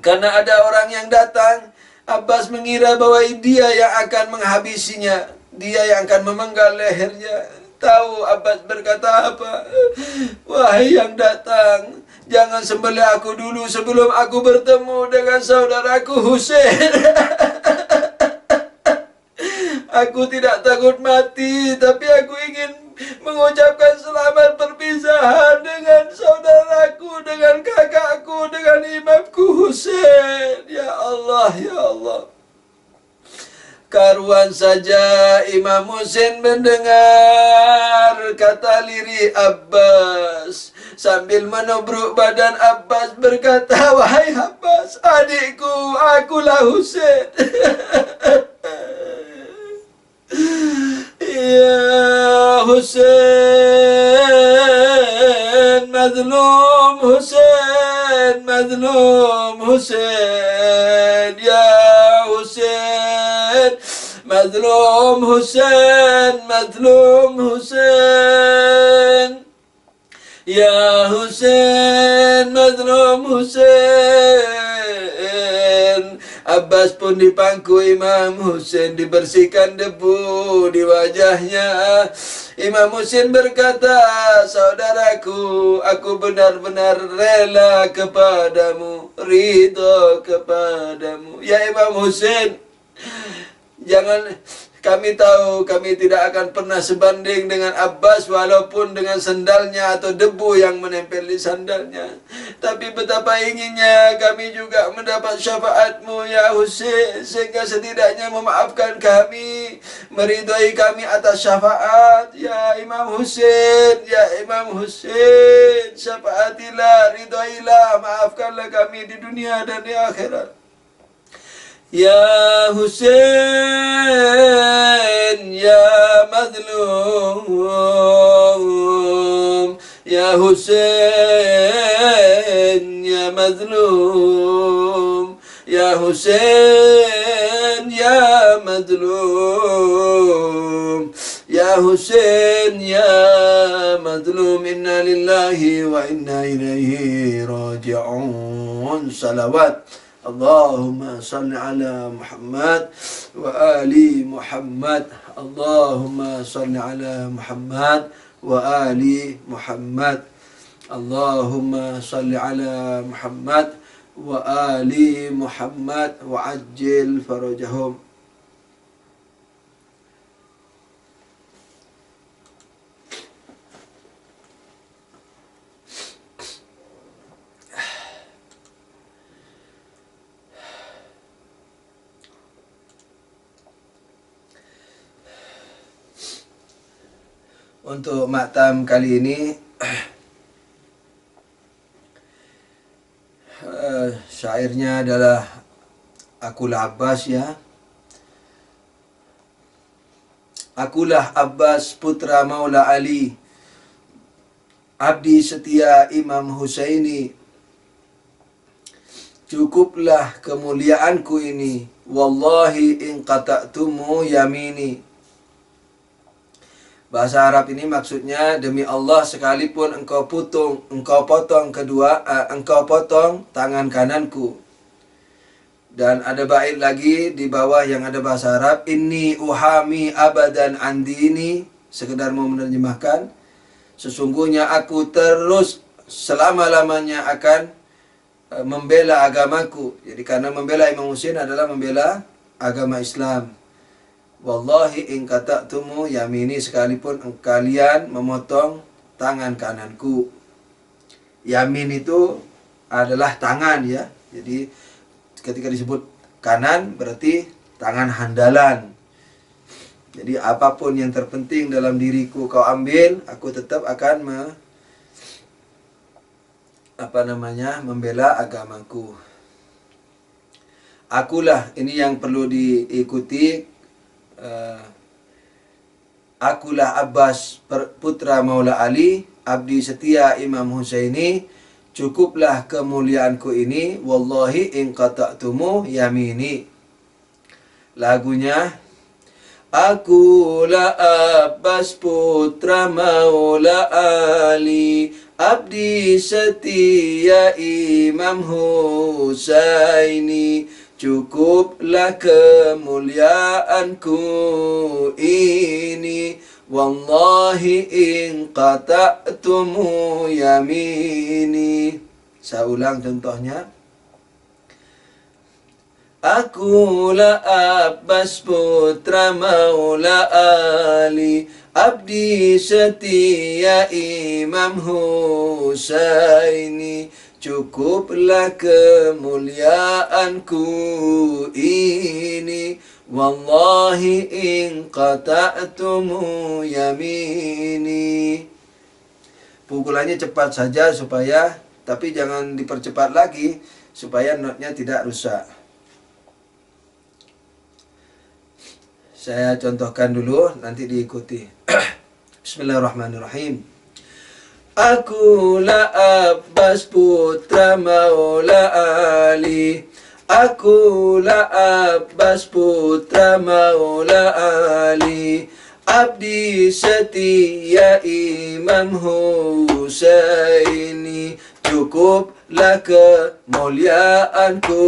Karena ada orang yang datang, Abbas mengira bahwa dia yang akan menghabisinya, dia yang akan memenggal lehernya. Tahu Abbas berkata apa? Wahai yang datang, jangan sembelih aku dulu sebelum aku bertemu dengan saudaraku Husain. Aku tidak takut mati, tapi aku ingin mengucapkan selamat perpisahan dengan saudaraku, dengan kakakku, dengan imamku Husain. Ya Allah, ya Allah. Karuan saja Imam Husain mendengar kata lirih Abbas. Sambil menubruk badan Abbas berkata, wahai Abbas, adikku, akulah Husain. Ya Husain, mazlum Husain, mazlum Husain. Ya Mazlum Husain, Mazlum Husain. Ya Husain, Mazlum Husain. Abbas pun dipangku Imam Husain, dibersihkan debu di wajahnya. Imam Husain berkata, saudaraku, aku benar-benar rela kepadamu, ridho kepadamu. Ya Imam Husain, jangan, kami tahu kami tidak akan pernah sebanding dengan Abbas walaupun dengan sandalnya atau debu yang menempel di sandalnya. Tapi betapa inginnya kami juga mendapat syafaatmu ya Husain, sehingga setidaknya memaafkan kami, meridhai kami atas syafaat. Ya Imam Husain, ya Imam Husain, syafaatilah, ridhailah, maafkanlah kami di dunia dan di akhirat. Ya Husain, ya mazlum. Ya Husain, ya mazlum. Ya Husain, ya mazlum. Ya Husain, ya mazlum. Inna lillahi wa inna ilaihi raji'un. Salawat Allahumma salli ala Muhammad wa ali Muhammad. Allahumma salli ala Muhammad wa ali Muhammad. Allahumma salli ala Muhammad wa ali Muhammad wa ajil farajahum. Untuk maktam kali ini syairnya adalah Akulah Abbas ya. Akulah Abbas putra Maula Ali, abdi setia Imam Husaini. Cukuplah kemuliaanku ini, wallahi in qata'tumu yamini. Bahasa Arab ini maksudnya, demi Allah sekalipun engkau potong tangan kananku. Dan ada bait lagi di bawah yang ada bahasa Arab, inni uhami abadan andini, sekedar mau menerjemahkan, sesungguhnya aku terus selama-lamanya akan membela agamaku. Jadi karena membela Imam Husain adalah membela agama Islam. Wallahi in qata'tumu yamini, sekalipun kalian memotong tangan kananku. Yamin itu adalah tangan ya. Jadi ketika disebut kanan berarti tangan handalan. Jadi apapun yang terpenting dalam diriku kau ambil, aku tetap akan membela agamaku. Akulah, ini yang perlu diikuti. Akulah Abbas putra Maula Ali, abdi setia Imam Husaini. Cukuplah kemuliaanku ini, wallahi in qata'tumu yamini. Lagunya, akulah Abbas putra Maula Ali, abdi setia Imam Husaini. Cukuplah kemuliaanku ini, wallahi in qata'tumu yamini. Saya ulang contohnya. Akulah Abbas putra Maula Ali, abdi setia Imam Husaini. Cukuplah kemuliaanku ini, wallahi in qata'tumu yamini. Pukulannya cepat saja supaya, tapi jangan dipercepat lagi supaya notnya tidak rusak. Saya contohkan dulu, nanti diikuti. Bismillahirrahmanirrahim. Akulah Abbas putra Maula Ali, Akulah Abbas putra Maula Ali, abdi setia Imam Husaini. Cukuplah kemuliaanku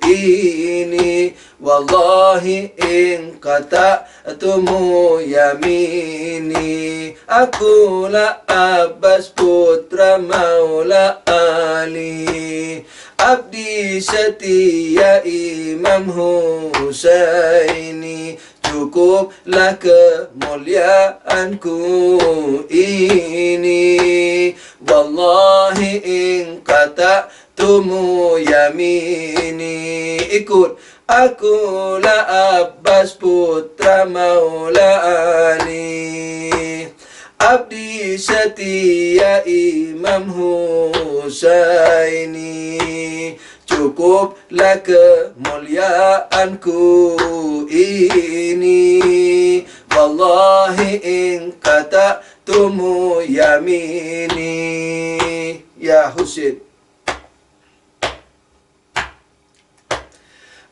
ini, wallahi in qata'tumu yamini. Akulah Abbas putra Maula Ali, abdi setia Imam Husaini. Cukuplah kemuliaanku ini, wallahi in qata'tumu yamini. Ikut. Akulah Abbas putra Maula Ali, abdi setia Imam Husaini. Cukuplah kemuliaanku ini, wallahi in qata'tumu yamini. Ya Husain.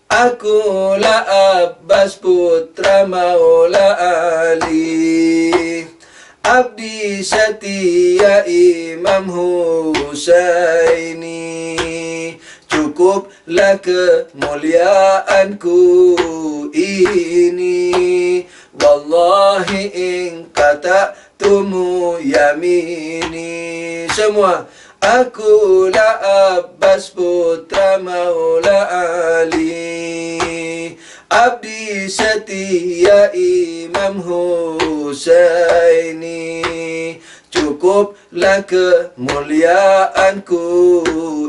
Akulah Abbas putra Maula Ali, abdi setia Imam Husaini. Cukuplah kemuliaanku ini, wallahi in qata'tumu yamini. Semua. Akulah Abbas putra Maula Ali, abdi setia Imam Husaini. Cukuplah kemuliaanku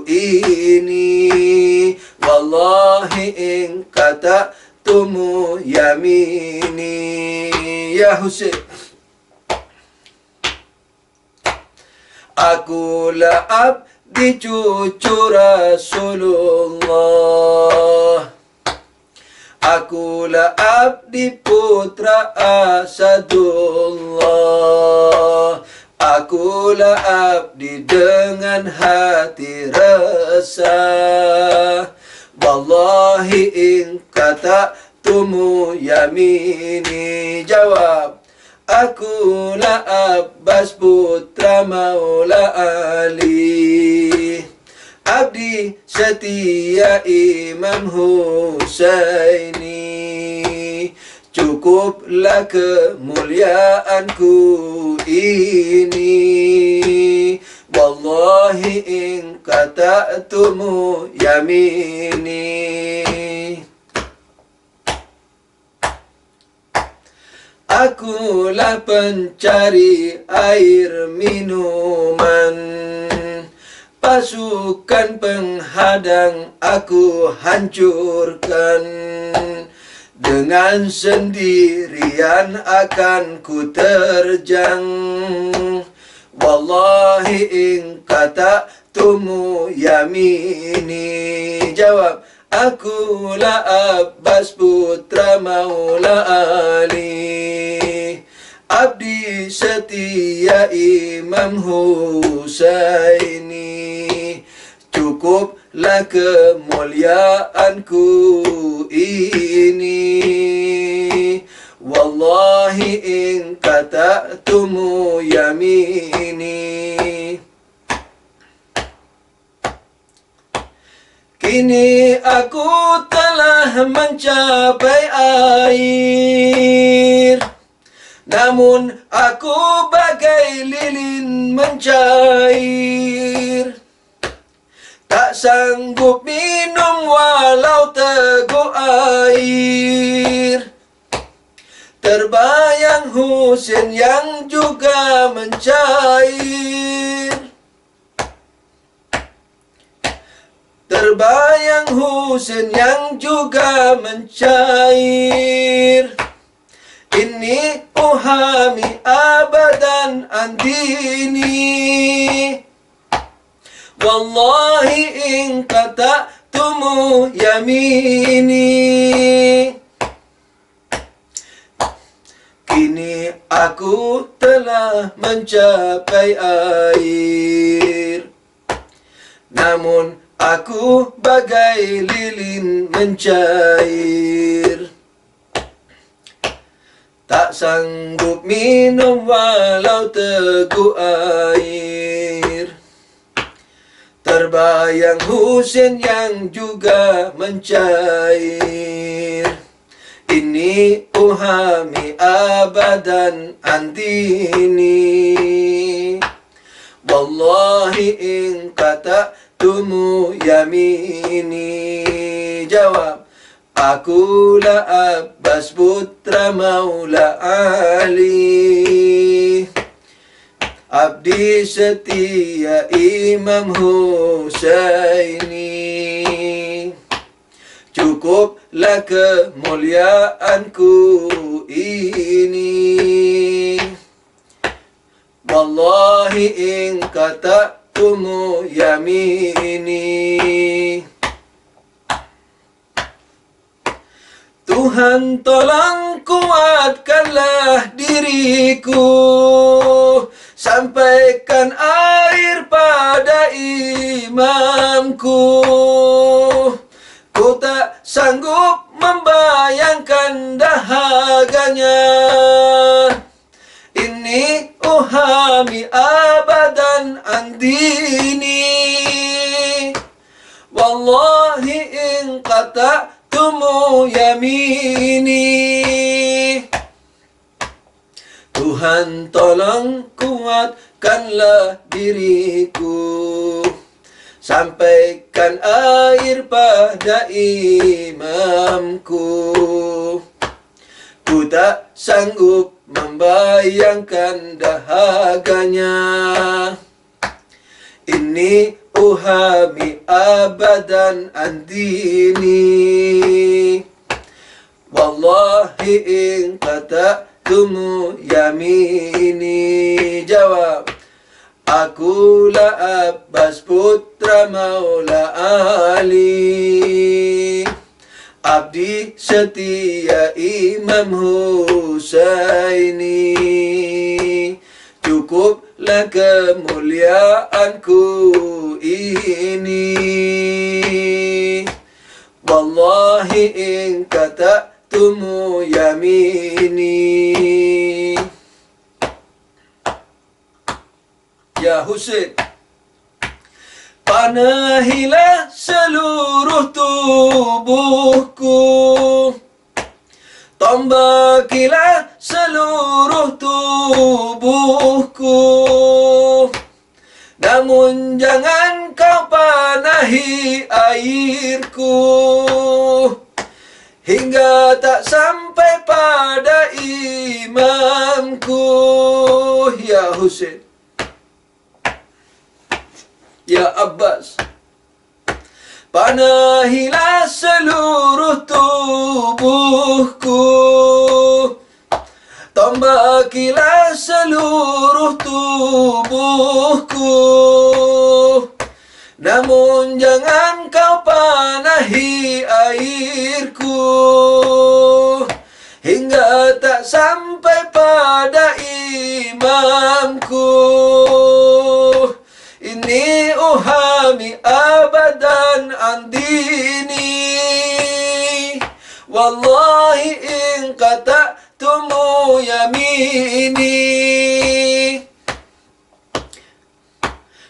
ini, wallahi in qata'tumu yamini. Ya Husain. Akulah abdi cucu Rasulullah, akulah abdi putra Asadullah. Akulah abdi dengan hati resah, wallahi in qata'tumu yamini. Jawab. Akulah Abbas putra Maula Ali, abdi setia Imam Husaini. Cukuplah kemuliaanku ini, wallahi in qata'tumu yamini. Akulah pencari air minuman, pasukan penghadang aku hancurkan. Dengan sendirian akan ku terjang, wallahi in qata'tumu yamini. Jawab. Akulah Abbas putra Maula Ali, abdi setia Imam Husaini. Cukuplah kemuliaanku ini, wallahi in qata'tumu yamini. Kini aku telah mencapai air, namun aku bagai lilin mencair. Tak sanggup minum walau teguk air. Terbayang Husain yang juga mencair. Terbayang Husain yang juga mencair. Ini uhami abadan andini, wallahi in qata'tumu yamini. Kini aku telah mencapai air, namun Aku bagai lilin mencair, tak sanggup minum walau teguk air. Terbayang Husain yang juga mencair. Ini uhami abadan antini, wallahi in kata'tumu yamini. Jawab, akulah Abbas putra Maula Ali, abdi setia Imam Husaini. Cukuplah kemuliaanku ini, wallahi in kata'tumu yamini. Tuhan tolong kuatkanlah diriku, sampaikan air pada imamku. Ku tak sanggup membayangkan dahaganya. Ini uhami abadan andini, wallahi in kata'tumu yamini. Tuhan tolong kuatkanlah diriku, sampaikan air pada imamku. Ku tak sanggup membayangkan dahaganya. Ini uhami abadan andini, wallahi in kata'tumu yamini. Jawab, akulah Abbas putra Maula Ali, abdi setia Imam Husaini. Cukuplah kemuliaanku ini, wallahi in kata'tumu yamini. Ya Husain, panahilah seluruh tubuhku, tombakilah seluruh tubuhku. Namun jangan kau panahi airku, hingga tak sampai pada imamku. Ya Husain, ya Abbas, panahilah seluruh tubuhku, tombakilah seluruh tubuhku. Namun jangan kau panahi airku, hingga tak sampai pada imamku. Ini uhami abadan andini, wallahi in kata'tumu yamini.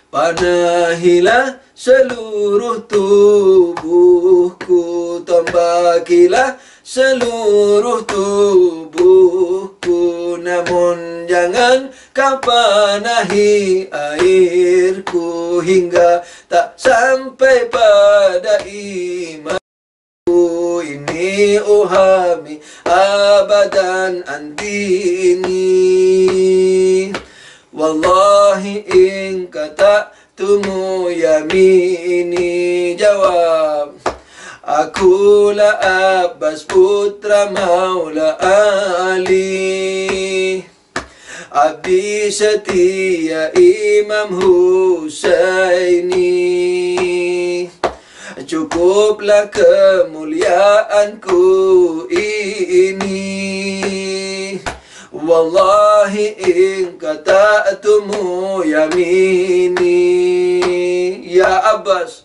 Panahilah seluruh tubuhku, tombakilah seluruh tubuhku. Namun jangan kau panahi airku, hingga tak sampai pada imamku. Ini uhami abadan andini, wallahi in kata'tumu yamini. Jawab, akulah Abbas putra Maula Ali, abdi setia Imam Husaini. Cukuplah kemuliaanku ini, wallahi in kata'tumu yamini. Ya Abbas,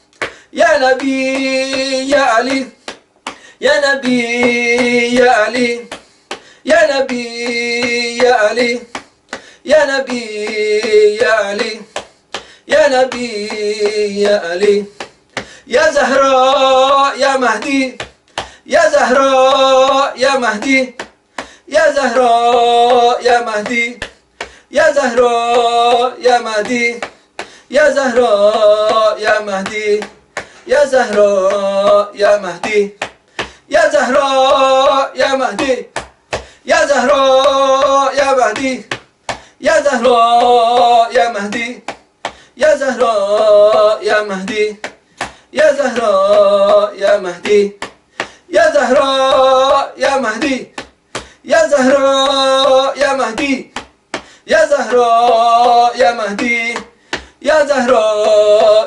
Ya Nabi Ya Ali, Ya Nabi Ya Ali, Ya Nabi Ya Ali, Ya Nabi Ya Ali, Ya Nabi Ya Ali, Ya Zahra Ya Mahdi, Ya Zahra Ya Mahdi, Ya Zahra Ya Mahdi, Ya Zahra Ya Mahdi, Ya Zahra Ya Mahdi, Ya Zahra Ya Mahdi, Ya Zahra Ya Mahdi, Ya Zahra Ya Mahdi, Ya Zahra Ya Mahdi, Ya Zahra Ya Mahdi, Ya Zahra Ya Mahdi, Ya Zahra Ya Mahdi, Ya Zahra Ya Mahdi, Ya Zahra Ya Mahdi, Ya Zahra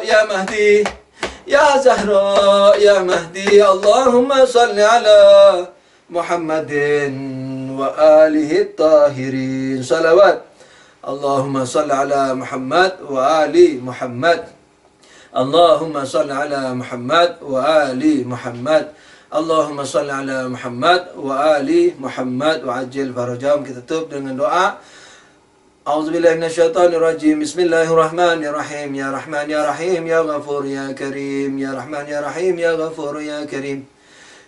Ya Mahdi, Ya Zahra Ya Mahdi. Allahumma salli ala Muhammadin wa alihi tahirin. Salawat. Allahumma salli ala Muhammad wa ali Muhammad. Allahumma salli ala Muhammad wa ali Muhammad. Allahumma salli ala Muhammad wa ali Muhammad wa ajil farajam. Kita tutup dengan doa. A'udzubillahi minasyaitonirrajim. Bismillahirrahmanirrahim. Ya Rahman ya Rahim ya Ghafur ya Karim. Ya Rahman ya Rahim ya Ghafur ya Karim.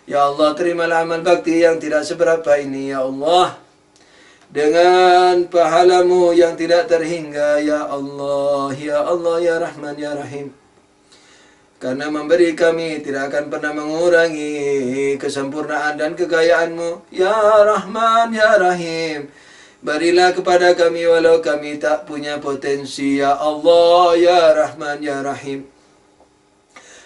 Ya Allah, terimalah amal bakti yang tidak seberapa ini ya Allah, dengan pahalamu yang tidak terhingga ya Allah. Ya Allah ya Rahman ya Rahim. Karena memberi kami tidak akan pernah mengurangi kesempurnaan dan kekayaanmu. Ya Rahman ya Rahim, berilah kepada kami walau kami tak punya potensi ya Allah ya Rahman ya Rahim.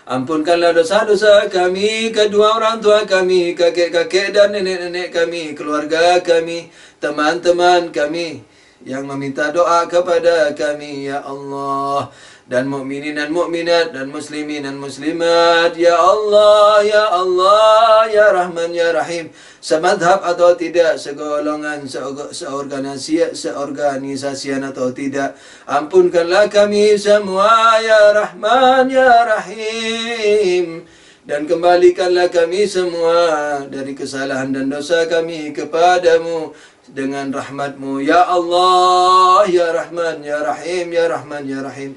Ampunkanlah dosa-dosa kami, kedua orang tua kami, kakek-kakek dan nenek-nenek kami, keluarga kami, teman-teman kami yang meminta doa kepada kami ya Allah, dan mukminin dan mukminat dan muslimin dan muslimat ya Allah ya Allah ya Rahman ya Rahim, semadhab atau tidak, segolongan, seorganisasian atau tidak, ampunkanlah kami semua ya Rahman ya Rahim, dan kembalikanlah kami semua dari kesalahan dan dosa kami kepadamu dengan rahmatmu ya Allah ya Rahman ya Rahim ya Rahman ya Rahim.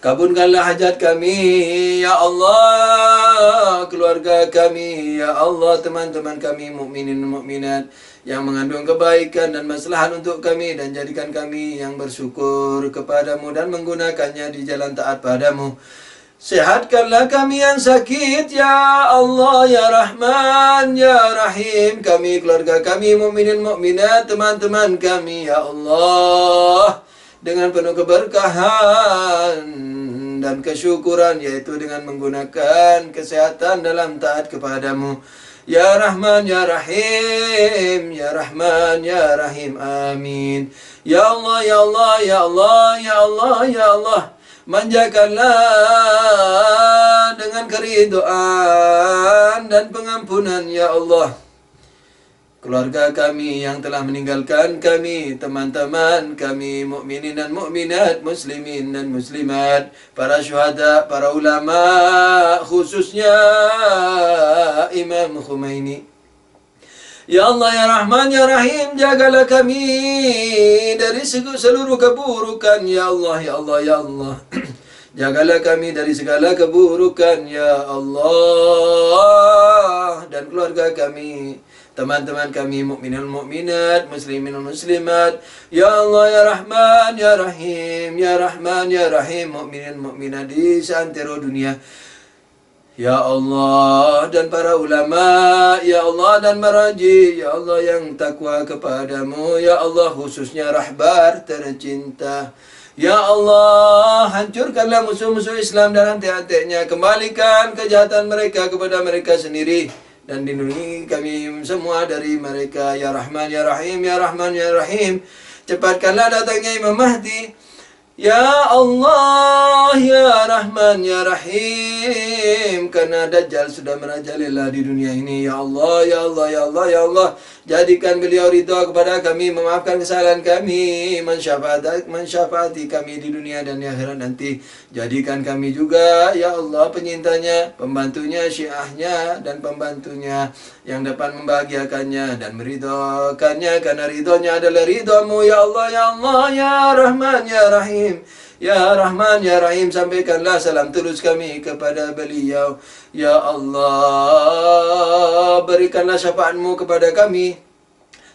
Kabulkanlah hajat kami ya Allah, keluarga kami ya Allah, teman-teman kami mukminin dan mukminat yang mengandung kebaikan dan maslahat untuk kami, dan jadikan kami yang bersyukur kepadamu dan menggunakannya di jalan taat padamu. Sehatkanlah kami yang sakit ya Allah ya Rahman ya Rahim, kami, keluarga kami mukminin mukminat, teman-teman kami ya Allah, dengan penuh keberkahan dan kesyukuran, yaitu dengan menggunakan kesehatan dalam taat kepadamu ya Rahman ya Rahim ya Rahman ya Rahim. Amin. Ya Allah ya Allah ya Allah ya Allah ya Allah, manjakanlah dengan keridhaan dan pengampunan ya Allah keluarga kami yang telah meninggalkan kami, teman-teman kami mukminin dan mukminat, muslimin dan muslimat, para syuhada, para ulama, khususnya Imam Khomeini. Ya Allah ya Rahman ya Rahim, jagalah kami dari seluruh keburukan ya Allah ya Allah ya Allah. Jagalah kami dari segala keburukan ya Allah, dan keluarga kami, teman-teman kami mukminin mukminat, muslimin muslimat ya Allah ya Rahman ya Rahim ya Rahman ya Rahim, mukminin mukminat di seantero dunia ya Allah, dan para ulama ya Allah, dan maraji ya Allah yang takwa kepadamu ya Allah, khususnya rahbar tercinta ya Allah. Hancurkanlah musuh-musuh Islam dan hati-hatinya, kembalikan kejahatan mereka kepada mereka sendiri, dan lindungi kami semua dari mereka ya Rahman ya Rahim ya Rahman ya Rahim. Cepatkanlah datangnya Imam Mahdi Ya Allah, Ya Rahman, Ya Rahim. Karena Dajjal sudah merajalela di dunia ini. Ya Allah, Ya Allah, Ya Allah, Ya Allah. Jadikan beliau ridha kepada kami, memaafkan kesalahan kami, mensyafaati kami di dunia dan di akhirat nanti. Jadikan kami juga, Ya Allah, penyintanya, pembantunya, syiahnya, dan pembantunya yang dapat membahagiakannya dan meridhokannya. Karena ridhonya adalah ridhamu, Ya Allah, Ya Allah, Ya Rahman, Ya Rahim. Ya Rahman, Ya Rahim, sampaikanlah salam tulus kami kepada beliau. Ya Allah, berikanlah syafaatmu kepada kami,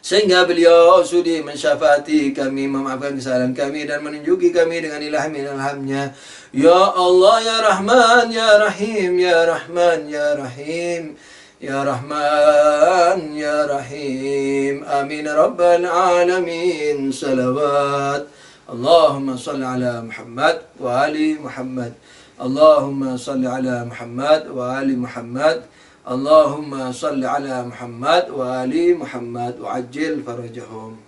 sehingga beliau sudi mensyafaati kami, memaafkan kesalahan kami, dan menunjuki kami dengan ilham-ilhamnya. Ya Allah, Ya Rahman, Ya Rahim, Ya Rahman, Ya Rahim. Ya Rahman, Ya Rahim. Amin Rabbal Alamin. Salawat. Allahumma salli ala Muhammad wa ali Muhammad. Allahumma salli ala Muhammad wa ali Muhammad. Allahumma salli ala Muhammad wa ali Muhammad wa ajil farajahum.